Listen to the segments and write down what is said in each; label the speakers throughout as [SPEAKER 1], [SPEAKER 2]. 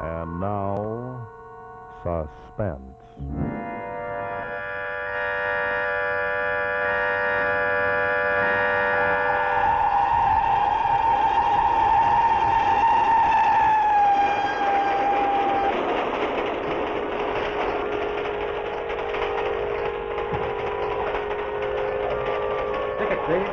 [SPEAKER 1] And now, Suspense.
[SPEAKER 2] Ticket, please.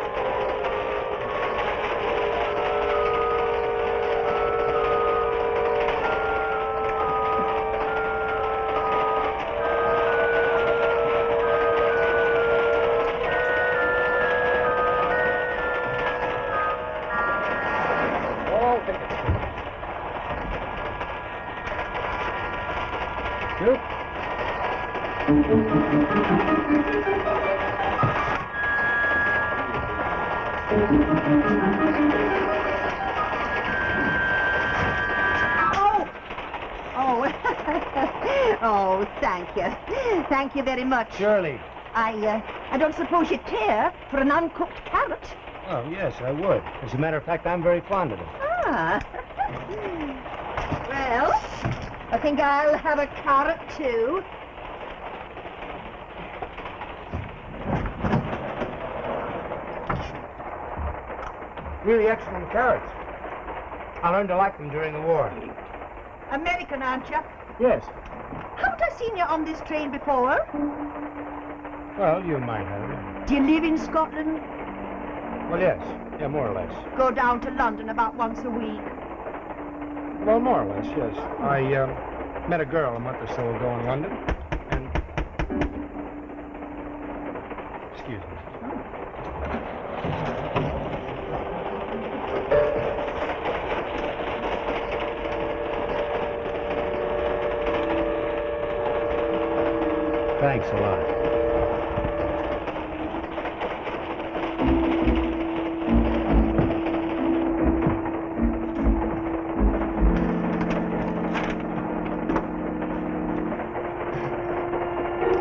[SPEAKER 3] Oh, thank you. Thank you very much.
[SPEAKER 2] Shirley.
[SPEAKER 3] I don't suppose you'd care for an uncooked carrot?
[SPEAKER 2] Oh, yes, I would. As a matter of fact, I'm very fond of it.
[SPEAKER 3] Ah. Well, I think I'll have a carrot, too.
[SPEAKER 2] Really excellent carrots. I learned to like them during the war.
[SPEAKER 3] American, aren't you?
[SPEAKER 2] Yes.
[SPEAKER 3] Haven't I seen you on this train before?
[SPEAKER 2] Well, you might have.
[SPEAKER 3] Do you live in Scotland?
[SPEAKER 2] Well, yes. Yeah, more or less.
[SPEAKER 3] Go down to London about once a week.
[SPEAKER 2] Well, more or less, yes. I met a girl a month or so ago in London, and... Excuse me. Thanks a lot.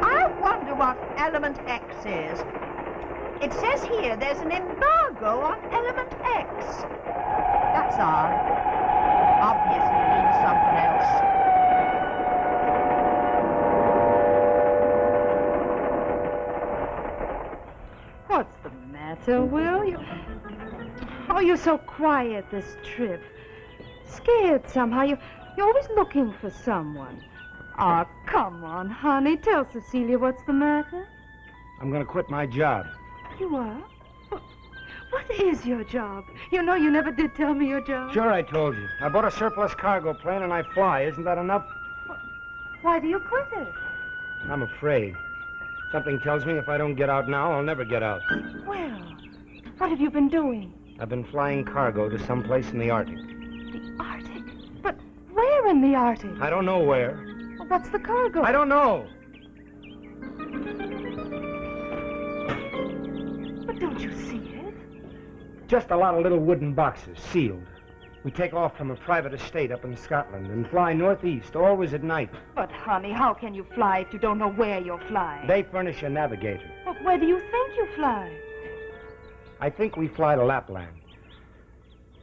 [SPEAKER 3] I wonder what element X is. It says here there's an embargo on element X. That's odd. Obviously it means something else.
[SPEAKER 4] What's the matter, Will? Oh, you're so quiet this trip. Scared somehow. You're always looking for someone. Oh, come on, honey. Tell Cecilia what's the matter.
[SPEAKER 2] I'm going to quit my job.
[SPEAKER 4] You are? What is your job? You know you never did tell me your job.
[SPEAKER 2] Sure, I told you. I bought a surplus cargo plane and I fly. Isn't that enough?
[SPEAKER 4] Why do you quit it?
[SPEAKER 2] I'm afraid. Something tells me if I don't get out now, I'll never get out.
[SPEAKER 4] Well, what have you been doing?
[SPEAKER 2] I've been flying cargo to some place in the Arctic.
[SPEAKER 4] The Arctic? But where in the Arctic?
[SPEAKER 2] I don't know where.
[SPEAKER 4] Well, what's the cargo?
[SPEAKER 2] I don't know.
[SPEAKER 4] But don't you see it?
[SPEAKER 2] Just a lot of little wooden boxes, sealed. We take off from a private estate up in Scotland and fly northeast, always at night.
[SPEAKER 4] But, honey, how can you fly if you don't know where you're flying?
[SPEAKER 2] They furnish a navigator.
[SPEAKER 4] But where do you think you fly?
[SPEAKER 2] I think we fly to Lapland.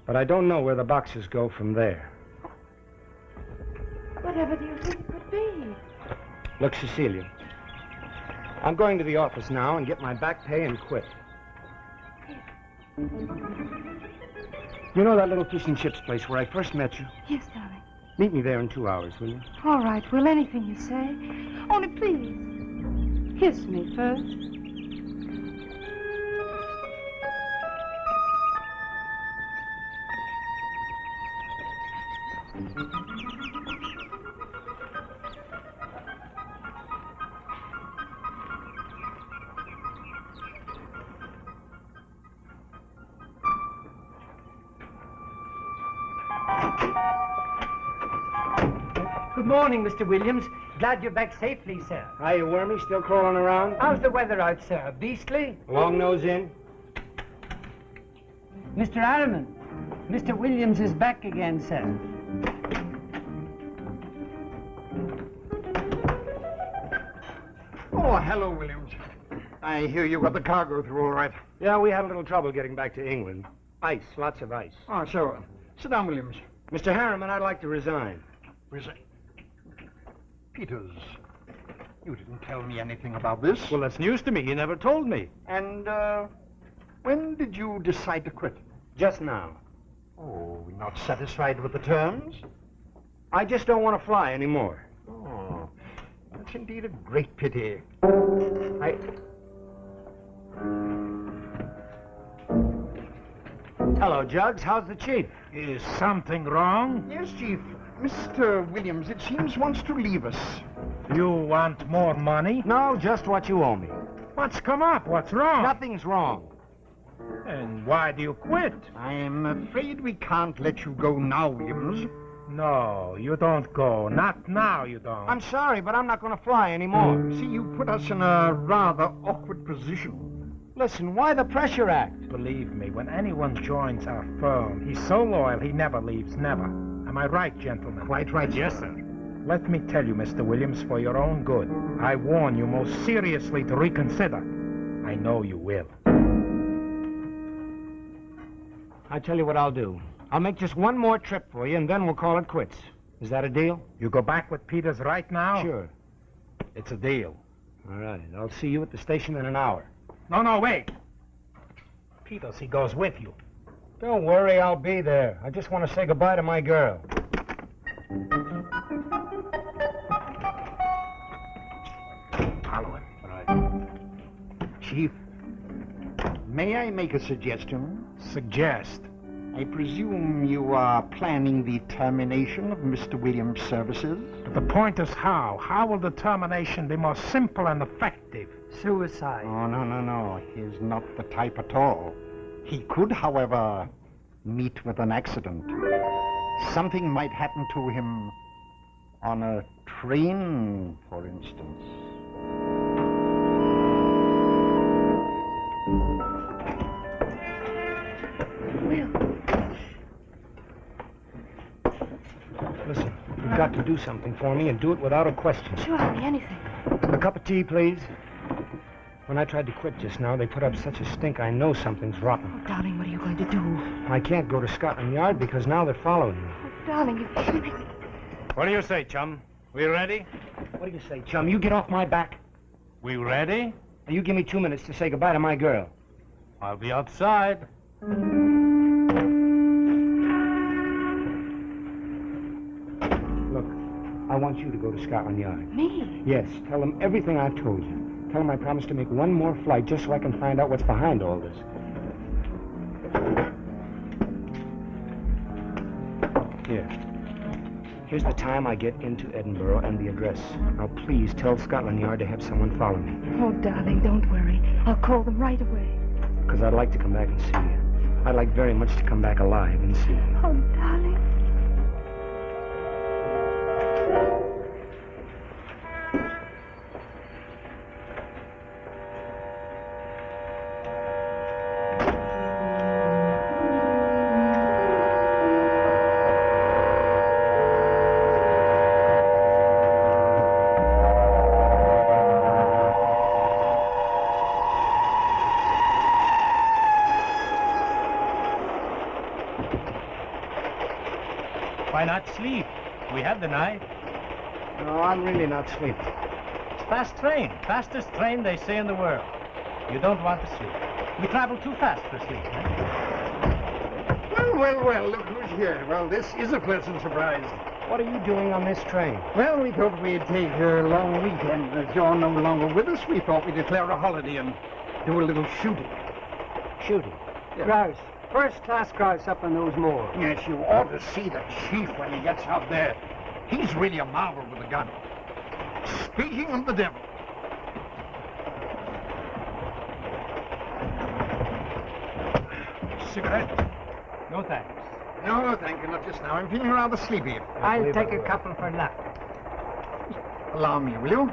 [SPEAKER 2] But I don't know where the boxes go from there.
[SPEAKER 4] Whatever do you think it could be?
[SPEAKER 2] Look, Cecilia, I'm going to the office now and get my back pay and quit. You know that little fish and chips place where I first met you?
[SPEAKER 4] Yes, darling.
[SPEAKER 2] Meet me there in 2 hours, will you?
[SPEAKER 4] All right, Will, anything you say. Only please, kiss me first.
[SPEAKER 5] Good morning, Mr. Williams. Glad you're back safely, sir.
[SPEAKER 2] Hiya, Wormy. Still crawling around?
[SPEAKER 5] How's the weather out, sir? Beastly?
[SPEAKER 2] Long nose in?
[SPEAKER 5] Mr. Harriman, Mr. Williams is back again, sir.
[SPEAKER 6] Oh, hello, Williams. I hear you got the cargo through all right.
[SPEAKER 2] Yeah, we had a little trouble getting back to England. Ice, lots of ice.
[SPEAKER 6] Oh, so, sit down, Williams.
[SPEAKER 2] Mr. Harriman, I'd like to resign.
[SPEAKER 6] Resign. Peters, you didn't tell me anything about this.
[SPEAKER 7] Well, that's news to me. You never told me.
[SPEAKER 6] And, when did you decide to quit?
[SPEAKER 2] Just now.
[SPEAKER 6] Oh, not satisfied with the terms?
[SPEAKER 2] I just don't want to fly anymore.
[SPEAKER 6] Oh, that's indeed a great pity.
[SPEAKER 2] Hello, Jugs. How's the chief?
[SPEAKER 7] Is something wrong?
[SPEAKER 6] Yes, Chief. Mr. Williams, it seems, wants to leave us.
[SPEAKER 7] You want more money?
[SPEAKER 2] No, just what you owe me.
[SPEAKER 7] What's come up? What's wrong?
[SPEAKER 2] Nothing's wrong.
[SPEAKER 7] And why do you quit?
[SPEAKER 6] I'm afraid we can't let you go now, Williams.
[SPEAKER 7] No, you don't go. Not now, you don't.
[SPEAKER 2] I'm sorry, but I'm not going to fly anymore.
[SPEAKER 6] See, you put us in a rather awkward position.
[SPEAKER 2] Listen, why the pressure act?
[SPEAKER 7] Believe me, when anyone joins our firm, he's so loyal he never leaves, never. Am I right, gentlemen?
[SPEAKER 6] Quite right,
[SPEAKER 7] Yes, sir. Let me tell you, Mr. Williams, for your own good, I warn you most seriously to reconsider. I know you will.
[SPEAKER 2] I tell you what I'll do. I'll make just one more trip for you, and then we'll call it quits. Is that a deal?
[SPEAKER 7] You go back with Peters right now?
[SPEAKER 2] Sure.
[SPEAKER 7] It's a deal.
[SPEAKER 2] All right. I'll see you at the station in an hour.
[SPEAKER 7] No, wait. Peters, he goes with you.
[SPEAKER 2] Don't worry, I'll be there. I just want to say goodbye to my girl.
[SPEAKER 7] Follow him.
[SPEAKER 6] Chief, may I make a suggestion?
[SPEAKER 7] Suggest.
[SPEAKER 6] I presume you are planning the termination of Mr. Williams' services?
[SPEAKER 7] But the point is how. How will the termination be more simple and effective?
[SPEAKER 5] Suicide.
[SPEAKER 6] Oh, no. He's not the type at all. He could, however, meet with an accident. Something might happen to him on a train, for instance.
[SPEAKER 2] Listen, you've got to do something for me and do it without a question.
[SPEAKER 4] Sure, honey, anything.
[SPEAKER 2] A cup of tea, please. When I tried to quit just now, they put up such a stink I know something's rotten.
[SPEAKER 4] Oh, darling, what are you going to do?
[SPEAKER 2] I can't go to Scotland Yard because now they're following me.
[SPEAKER 4] Oh, darling, you...
[SPEAKER 7] What do you say, chum? We ready?
[SPEAKER 2] What do you say, chum? You get off my back.
[SPEAKER 7] We ready?
[SPEAKER 2] Now, you give me 2 minutes to say goodbye to my girl.
[SPEAKER 7] I'll be outside.
[SPEAKER 2] Look, I want you to go to Scotland Yard.
[SPEAKER 4] Me?
[SPEAKER 2] Yes, tell them everything I've told you. Tell them I promised to make one more flight just so I can find out what's behind all this. Here. Here's the time I get into Edinburgh and the address. Now, please tell Scotland Yard to have someone follow me.
[SPEAKER 4] Oh, darling, don't worry. I'll call them right away.
[SPEAKER 2] Because I'd like to come back and see you. I'd like very much to come back alive and see you.
[SPEAKER 4] Oh, darling.
[SPEAKER 7] Why not sleep? We have the night.
[SPEAKER 2] No, I'm really not sleeping.
[SPEAKER 7] It's fast train. Fastest train they say in the world. You don't want to sleep. We travel too fast for sleep, eh?
[SPEAKER 6] Well, look who's here. Well, this is a pleasant surprise.
[SPEAKER 2] What are you doing on this train?
[SPEAKER 6] Well, we thought we'd take a long weekend. As you're no longer with us, we thought we'd declare a holiday and do a little shooting.
[SPEAKER 2] Shooting.
[SPEAKER 5] Grouse. First-class grouse up on those moors.
[SPEAKER 6] Yes, you ought to see the chief when he gets out there. He's really a marvel with a gun. Speaking of the devil.
[SPEAKER 7] Cigarette? No thanks.
[SPEAKER 6] No, thank you, not just now. I'm feeling rather sleepy.
[SPEAKER 5] I'll take a couple for luck.
[SPEAKER 6] Allow me, will you?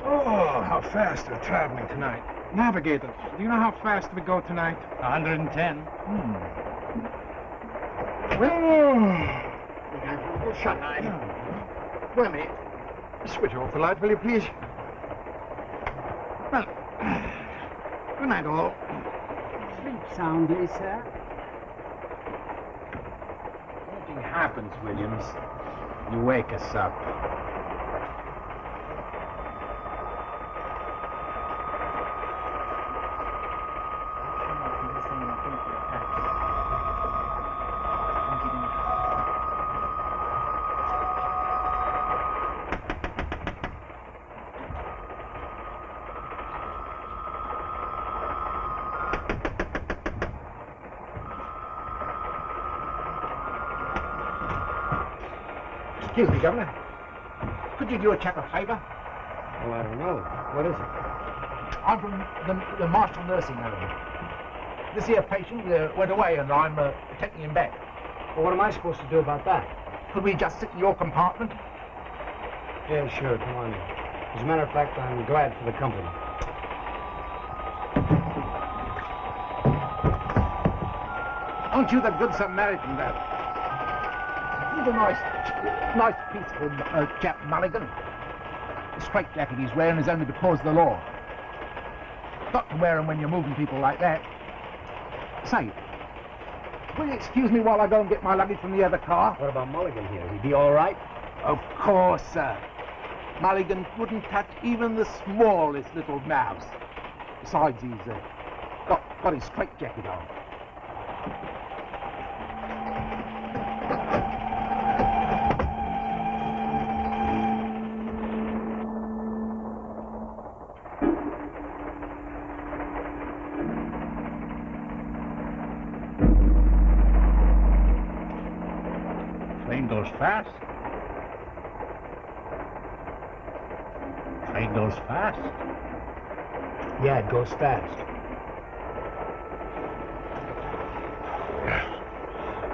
[SPEAKER 7] Oh, how fast we're traveling tonight. Navigator, do you know how fast we go tonight? 110.
[SPEAKER 6] Well, shut eye. Well, mate, switch off the light, will you, please? Well, good night, all. Sleep
[SPEAKER 5] soundly, sir?
[SPEAKER 7] Anything happens, Williams, you wake us up.
[SPEAKER 2] Excuse me, Governor.
[SPEAKER 7] Could you do a chap a favor?
[SPEAKER 2] Well, I don't know. What is it?
[SPEAKER 7] I'm from the Marshall Nursing Home. This here patient went away and I'm taking him back.
[SPEAKER 2] Well, what am I supposed to do about that?
[SPEAKER 7] Could we just sit in your compartment?
[SPEAKER 2] Yeah, sure. Come on in. As a matter of fact, I'm glad for the company.
[SPEAKER 7] Aren't you the good Samaritan, Dad? He's a nice, peaceful chap, Mulligan. The straitjacket he's wearing is only because of the law. Got to wear them when you're moving people like that. Say, will you excuse me while I go and get my luggage from the other car?
[SPEAKER 2] What about Mulligan here? He'd be all right?
[SPEAKER 7] Of course, sir. Mulligan wouldn't touch even the smallest little mouse. Besides, he's got his straitjacket on.
[SPEAKER 6] Train goes fast. Train goes fast.
[SPEAKER 2] Yeah, it goes fast.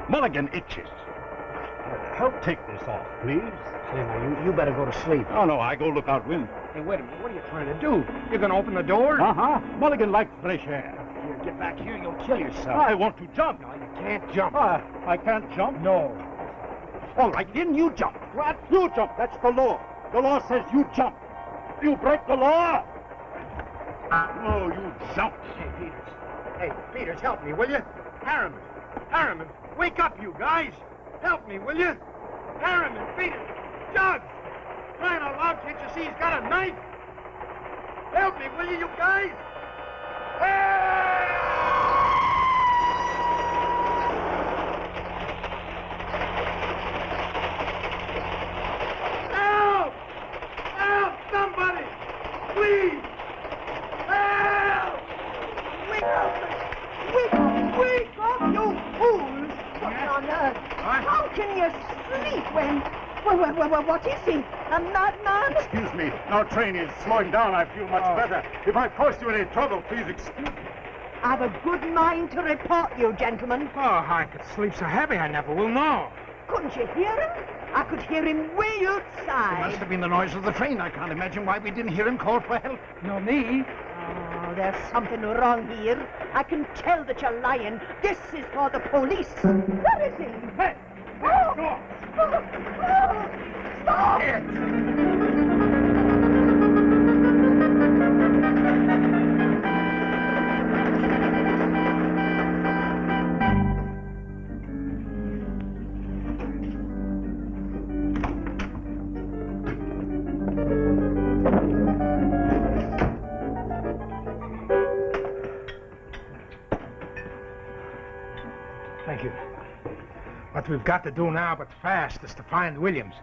[SPEAKER 6] Mulligan itches. Help take this off, please.
[SPEAKER 2] Say, now, you better go to sleep.
[SPEAKER 6] Oh, no, I go look out window.
[SPEAKER 2] Hey, wait a minute. What are you trying to do? You're going to open the door?
[SPEAKER 6] Uh-huh. Mulligan likes fresh air.
[SPEAKER 2] Here, get back here. You'll kill yourself.
[SPEAKER 6] I want to jump.
[SPEAKER 2] No, you can't jump.
[SPEAKER 6] I can't jump?
[SPEAKER 2] No.
[SPEAKER 6] All right, then you jump. What? You jump. That's the law. The law says you jump. You break the law. No, you jump.
[SPEAKER 2] Hey, Peters. Hey, Peters, help me, will you? Harriman. Harriman, wake up, you guys. Help me, will you? Harriman, Peters, Judge. Crying out loud, can't you see he's got a knife? Help me, will you guys? Help! Help! Help, somebody! Please! Help!
[SPEAKER 3] Wake up! Wake up! Wake up, you fools! What on earth? How can you sleep when... Well, what is he? A madman?
[SPEAKER 6] Excuse me. Our train is slowing down. I feel much better. If I caused you any trouble, please excuse me.
[SPEAKER 3] I've a good mind to report you, gentlemen.
[SPEAKER 2] Oh, I could sleep so heavy I never will know.
[SPEAKER 3] Couldn't you hear him? I could hear him way
[SPEAKER 6] It must
[SPEAKER 3] outside.
[SPEAKER 6] have been the noise of the train. I can't imagine why we didn't hear him call for help.
[SPEAKER 2] No, me?
[SPEAKER 3] Oh, there's something wrong here. I can tell that you're lying. This is for the police. Where is he?
[SPEAKER 2] Hey!
[SPEAKER 3] Oh!
[SPEAKER 2] Stop!
[SPEAKER 3] Oh! Stop!
[SPEAKER 2] Thank you. What we've got to do now, but fast, is to find Williams.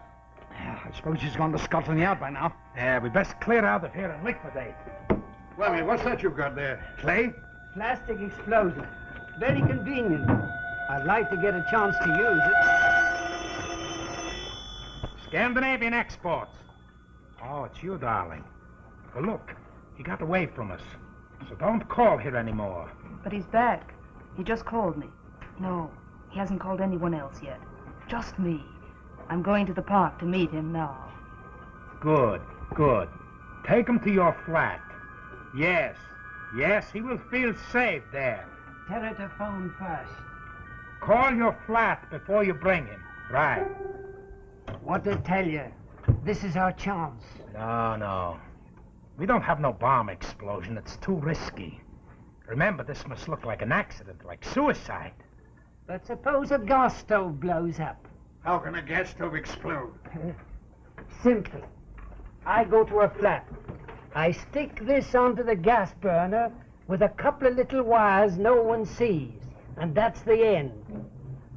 [SPEAKER 6] I suppose he's gone to Scotland Yard by now.
[SPEAKER 2] Yeah, we best clear out of here and liquidate.
[SPEAKER 6] Well, what's that you've got there? Clay?
[SPEAKER 5] Plastic explosive. Very convenient. I'd like to get a chance to use it.
[SPEAKER 2] Scandinavian exports. Oh, it's you, darling. Well, look, he got away from us. So don't call here anymore.
[SPEAKER 4] But he's back. He just called me. No, he hasn't called anyone else yet. Just me. I'm going to the park to meet him now.
[SPEAKER 2] Good, good. Take him to your flat. Yes, he will feel safe there.
[SPEAKER 5] Tell her to phone first.
[SPEAKER 2] Call your flat before you bring him. Right.
[SPEAKER 5] What to tell you? This is our chance.
[SPEAKER 2] No. We don't have no bomb explosion. It's too risky.
[SPEAKER 7] Remember, this must look like an accident, like suicide.
[SPEAKER 5] But suppose a gas stove blows up.
[SPEAKER 2] How can a gas stove explode?
[SPEAKER 5] Simple. I go to a flat. I stick this onto the gas burner with a couple of little wires no one sees. And that's the end.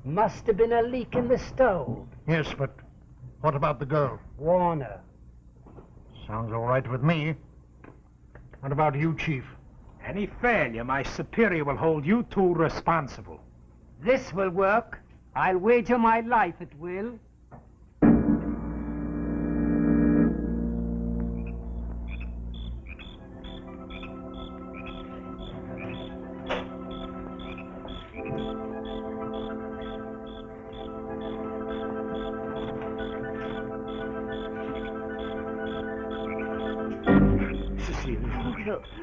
[SPEAKER 5] Must have been a leak in the stove.
[SPEAKER 6] Yes, but what about the girl?
[SPEAKER 5] Warner.
[SPEAKER 6] Sounds all right with me. What about you, Chief?
[SPEAKER 7] Any failure, my superior will hold you two responsible.
[SPEAKER 5] This will work. I'll wager my life it will.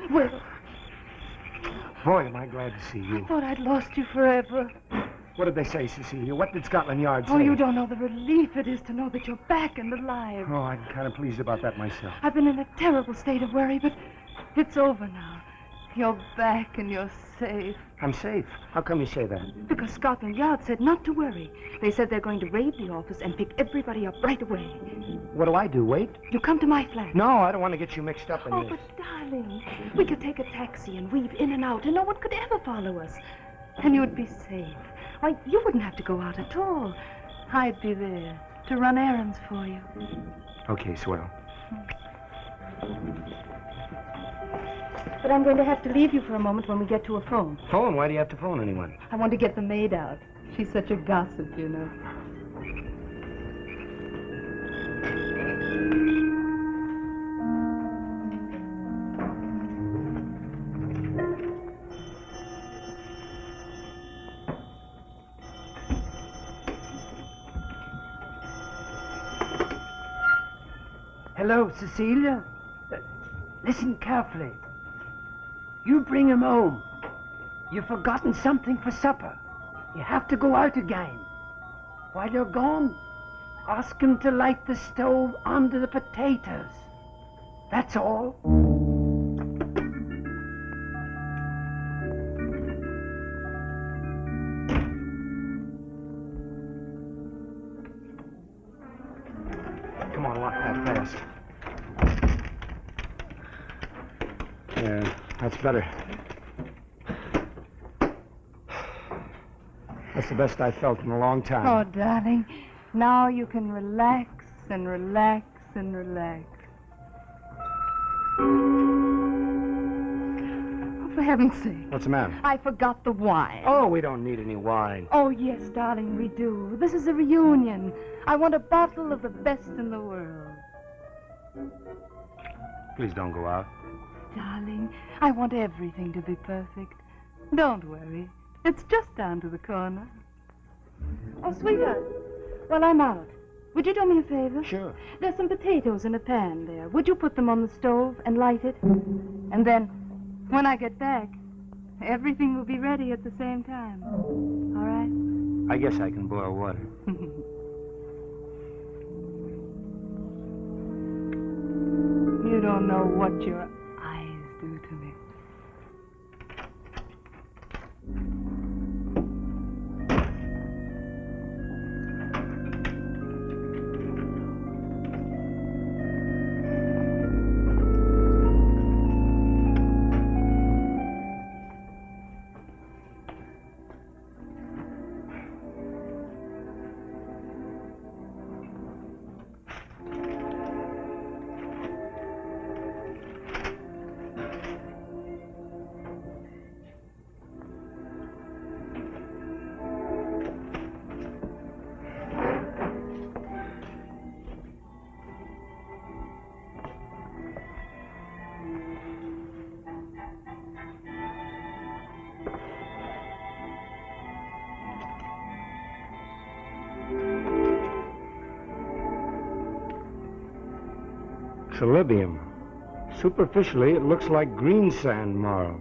[SPEAKER 5] Well, boy, am I glad to see you.
[SPEAKER 4] I thought I'd lost you forever.
[SPEAKER 2] What did they say, Cecilia? What did Scotland Yard say?
[SPEAKER 4] Oh, you don't know the relief it is to know that you're back and alive.
[SPEAKER 2] Oh, I'm kind of pleased about that myself.
[SPEAKER 4] I've been in a terrible state of worry, but it's over now. You're back and you're safe.
[SPEAKER 2] I'm safe. How come you say that?
[SPEAKER 4] Because Scotland Yard said not to worry. They said they're going to raid the office and pick everybody up right away.
[SPEAKER 2] What do I do? Wait?
[SPEAKER 4] You come to my flat.
[SPEAKER 2] No, I don't want to get you mixed up in
[SPEAKER 4] Oh,
[SPEAKER 2] this.
[SPEAKER 4] but darling, we could take a taxi and weave in and out, and no one could ever follow us. And you'd be safe. Why, you wouldn't have to go out at all. I'd be there to run errands for you.
[SPEAKER 2] Okay, swell.
[SPEAKER 4] But I'm going to have to leave you for a moment when we get to a phone.
[SPEAKER 2] Phone? Why do you have to phone anyone?
[SPEAKER 4] I want to get the maid out. She's such a gossip, you know.
[SPEAKER 5] Hello, Cecilia. Listen carefully. You bring him home. You've forgotten something for supper. You have to go out again. While you're gone, ask him to light the stove under the potatoes. That's all.
[SPEAKER 2] Come on, lock that fast. Yeah, that's better. That's the best I've felt in a long time.
[SPEAKER 4] Oh, darling, now you can relax and relax and relax. Oh, for heaven's sake.
[SPEAKER 2] What's the matter?
[SPEAKER 4] I forgot the wine.
[SPEAKER 2] Oh, we don't need any wine.
[SPEAKER 4] Oh, yes, darling, we do. This is a reunion. I want a bottle of the best in the world.
[SPEAKER 2] Please don't go out.
[SPEAKER 4] Darling, I want everything to be perfect. Don't worry. It's just down to the corner. Oh, sweetheart, while I'm out, would you do me a favor?
[SPEAKER 2] Sure.
[SPEAKER 4] There's some potatoes in a pan there. Would you put them on the stove and light it? And then, when I get back, everything will be ready at the same time. All right?
[SPEAKER 2] I guess I can boil water.
[SPEAKER 4] You don't know what your eyes do to me.
[SPEAKER 2] Celibium. Superficially, it looks like green sand marl.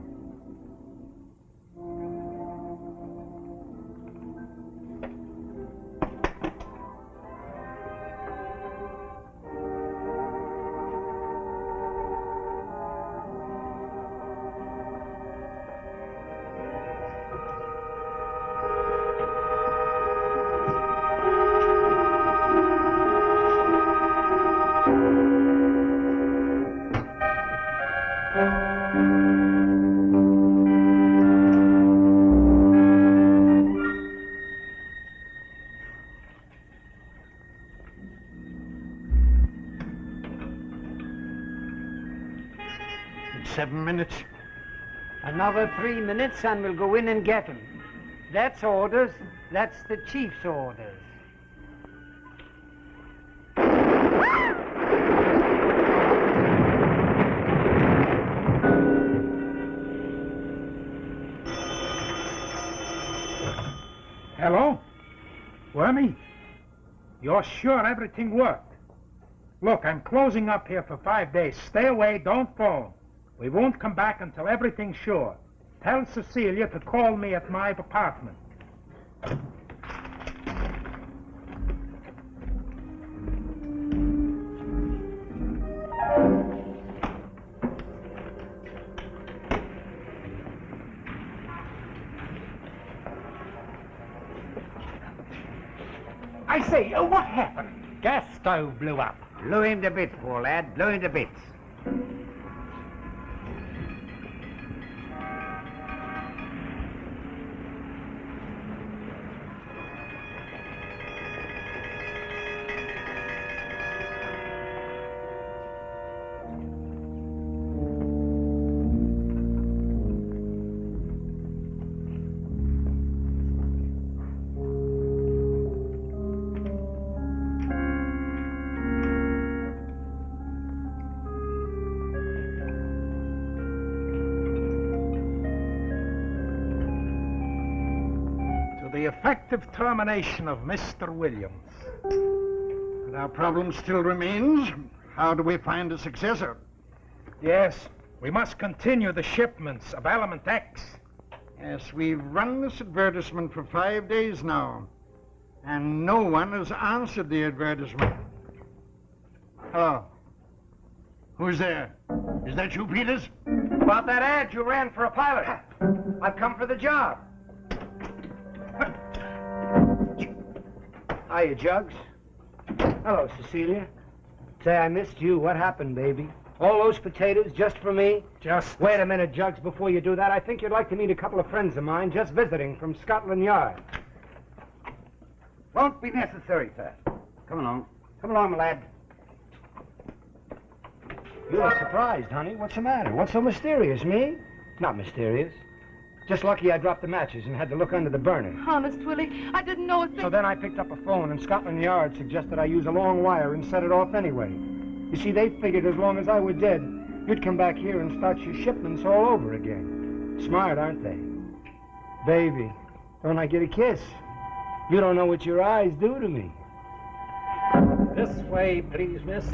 [SPEAKER 6] 7 minutes.
[SPEAKER 5] Another 3 minutes and we'll go in and get him. That's orders. That's the chief's orders.
[SPEAKER 2] Hello? Wormy? You're sure everything worked? Look, I'm closing up here for 5 days. Stay away, don't phone. We won't come back until everything's sure. Tell Cecilia to call me at my apartment.
[SPEAKER 7] I say, what happened? Gas stove blew up.
[SPEAKER 5] Blew him to bits, poor lad. Blew him to bits.
[SPEAKER 2] The effective termination of Mr. Williams.
[SPEAKER 6] But our problem still remains. How do we find a successor?
[SPEAKER 2] Yes, we must continue the shipments of Element X.
[SPEAKER 6] Yes, we've run this advertisement for 5 days now, and no one has answered the advertisement. Hello. Who's there? Is that you, Peters?
[SPEAKER 5] About that ad you ran for a pilot. I've come for the job. Hiya, Jugs. Hello, Cecilia. Say, I missed you. What happened, baby? All those potatoes just for me?
[SPEAKER 2] Just...
[SPEAKER 5] Wait a minute, Jugs, before you do that. I think you'd like to meet a couple of friends of mine just visiting from Scotland Yard.
[SPEAKER 7] Won't be necessary, sir.
[SPEAKER 5] Come along. Come along, my lad. You look surprised, honey. What's the matter? What's so mysterious, me? Not mysterious. Just lucky I dropped the matches and had to look under the burner.
[SPEAKER 4] Honest, Willie, I didn't know a thing.
[SPEAKER 5] So then I picked up a phone, and Scotland Yard suggested I use a long wire and set it off anyway. You see, they figured as long as I were dead, you'd come back here and start your shipments all over again. Smart, aren't they? Baby, don't I get a kiss? You don't know what your eyes do to me.
[SPEAKER 2] This way, please, miss.